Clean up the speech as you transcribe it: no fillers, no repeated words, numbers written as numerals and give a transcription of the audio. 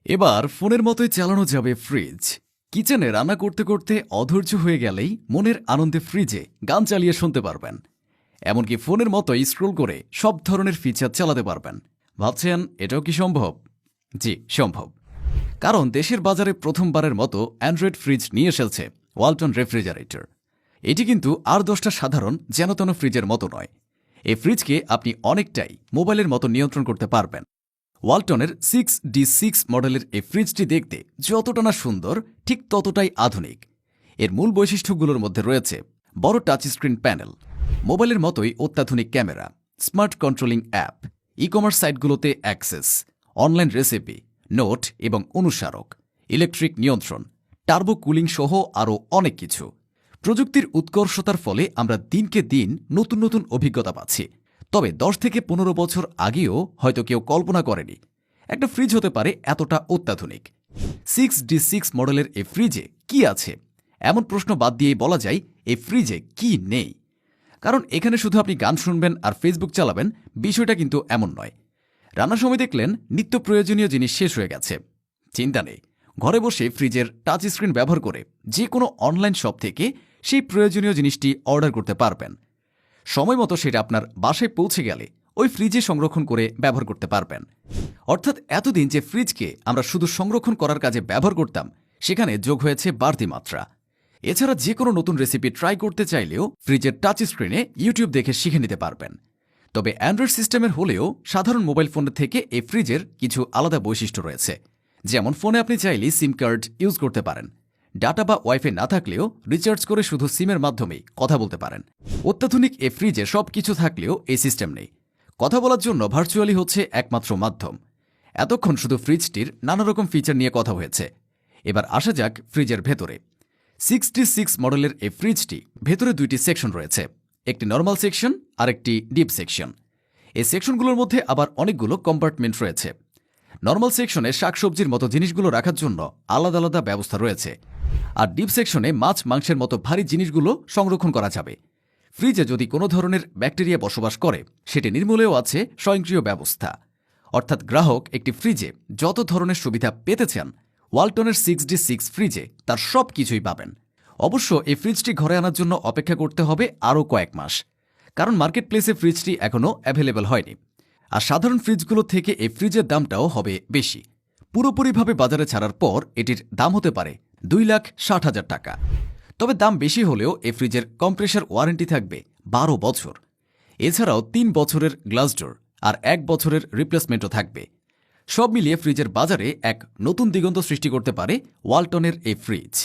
এবার ফোনের মতোই চালানো যাবে ফ্রিজ। কিচেনে রান্না করতে করতে অধৈর্য হয়ে গেলেই মনের আনন্দে ফ্রিজে গান চালিয়ে শুনতে পারবেন। এমনকি ফোনের মতোই স্ক্রোল করে সব ধরনের ফিচার চালাতে পারবেন। ভাবছেন এটাও কি সম্ভব? জি, সম্ভব। কারণ দেশের বাজারে প্রথমবারের মতো অ্যান্ড্রয়েড ফ্রিজ নিয়ে এসেছে ওয়ালটন রেফ্রিজারেটর। এটি কিন্তু আর 10টা সাধারণ যেনতেন ফ্রিজের মতো নয়। এই ফ্রিজকে আপনি অনেকটাই মোবাইলের মতো নিয়ন্ত্রণ করতে পারবেন। ওয়ালটনের 6D6 মডেলের এই ফ্রিজটি দেখতে যতটা না সুন্দর, ঠিক ততটাই আধুনিক। এর মূল বৈশিষ্ট্যগুলোর মধ্যে রয়েছে বড় টাচ স্ক্রিন প্যানেল, মোবাইলের মতোই অত্যাধুনিক camera, smart controlling app, e commerce সাইটগুলোতে অ্যাক্সেস, অনলাইন রেসিপি, নোট এবং অনুস্মারক, ইলেকট্রিক নিয়ন্ত্রণ, টার্বো কুলিং সহ আরও অনেক কিছু। প্রযুক্তির উৎকর্ষতার ফলে আমরা দিনকে দিন নতুন নতুন অভিজ্ঞতা পাচ্ছি। তবে 10 থেকে 15 বছর আগেও হয়তো কেউ কল্পনা করেনি একটা ফ্রিজ হতে পারে এতটা অত্যাধুনিক। 6D6 মডেলের এই ফ্রিজে কি আছে, এমন প্রশ্ন বাদ দিয়েই বলা যায় এই ফ্রিজে কি নেই। কারণ এখানে শুধু আপনি গান শুনবেন আর ফেসবুক চালাবেন, বিষয়টা কিন্তু এমন নয়। রান্নার সময় দেখলেন নিত্য প্রয়োজনীয় জিনিস শেষ হয়ে গেছে, চিন্তা নেই, ঘরে বসে ফ্রিজের টাচ স্ক্রিন ব্যবহার করে যে কোনো অনলাইন শপ থেকে সেই প্রয়োজনীয় জিনিসটি অর্ডার করতে পারবেন। সময় মতো সেটা আপনার বাসায় পৌঁছে গেলে ওই ফ্রিজে সংরক্ষণ করে ব্যবহার করতে পারবেন। অর্থাৎ এতদিন যে ফ্রিজকে আমরা শুধু সংরক্ষণ করার কাজে ব্যবহার করতাম, সেখানে যোগ হয়েছে বাড়তি মাত্রা। এছাড়া যে কোনো নতুন রেসিপি ট্রাই করতে চাইলেও ফ্রিজের টাচ স্ক্রিনে ইউটিউব দেখে শিখে নিতে পারবেন। তবে অ্যান্ড্রয়েড সিস্টেমের হলেও সাধারণ মোবাইল ফোনের থেকে এই ফ্রিজের কিছু আলাদা বৈশিষ্ট্য রয়েছে। যেমন ফোনে আপনি চাইলে সিম কার্ড ইউজ করতে পারেন। ডাটা বা ওয়াইফাই না থাকলেও রিচার্জ করে শুধু সিমের মাধ্যমেই কথা বলতে পারেন। অত্যাধুনিক এই ফ্রিজে সবকিছু থাকলেও এই সিস্টেম নেই। কথা বলার জন্য ভার্চুয়ালি হচ্ছে একমাত্র মাধ্যম। এতক্ষণ শুধু ফ্রিজটির নানা রকম ফিচার নিয়ে কথা হয়েছে। এবার আসা যাক ফ্রিজের ভেতরে। 6D6 মডেলের এই ফ্রিজটি ভেতরে 2টি সেকশন রয়েছে, একটি নর্মাল সেকশন আর একটি ডিপ সেকশন। এই সেকশনগুলোর মধ্যে আবার অনেকগুলো কম্পার্টমেন্ট রয়েছে। নর্মাল সেকশনে শাকসবজির মতো জিনিসগুলো রাখার জন্য আলাদা আলাদা ব্যবস্থা রয়েছে, আর ডিপ সেকশনে মাছ মাংসের মতো ভারী জিনিসগুলো সংরক্ষণ করা যাবে। ফ্রিজে যদি কোনো ধরনের ব্যাকটেরিয়া বসবাস করে, সেটি নির্মূলেও আছে স্বয়ংক্রিয় ব্যবস্থা। অর্থাৎ গ্রাহক একটি ফ্রিজে যত ধরনের সুবিধা পেতে চান, ওয়ালটনের 6D6 ফ্রিজে তার সব কিছুই পাবেন। অবশ্য এই ফ্রিজটি ঘরে আনার জন্য অপেক্ষা করতে হবে আরও কয়েক মাস, কারণ মার্কেট প্লেসে ফ্রিজটি এখনও অ্যাভেলেবল হয়নি। আর সাধারণ ফ্রিজগুলো থেকে এই ফ্রিজের দামটাও হবে বেশি। পুরোপুরিভাবে বাজারে ছাড়ার পর এটির দাম হতে পারে 2,60,000 টাকা। তবে দাম বেশি হলেও এই ফ্রিজের কম্প্রেসার ওয়ারেন্টি থাকবে 12 বছর। এছাড়াও 3 বছরের গ্লাস ডোর আর 1 বছরের রিপ্লেসমেন্টও থাকবে। সব মিলিয়ে ফ্রিজের বাজারে এক নতুন দিগন্ত সৃষ্টি করতে পারে ওয়ালটনের এই ফ্রিজ।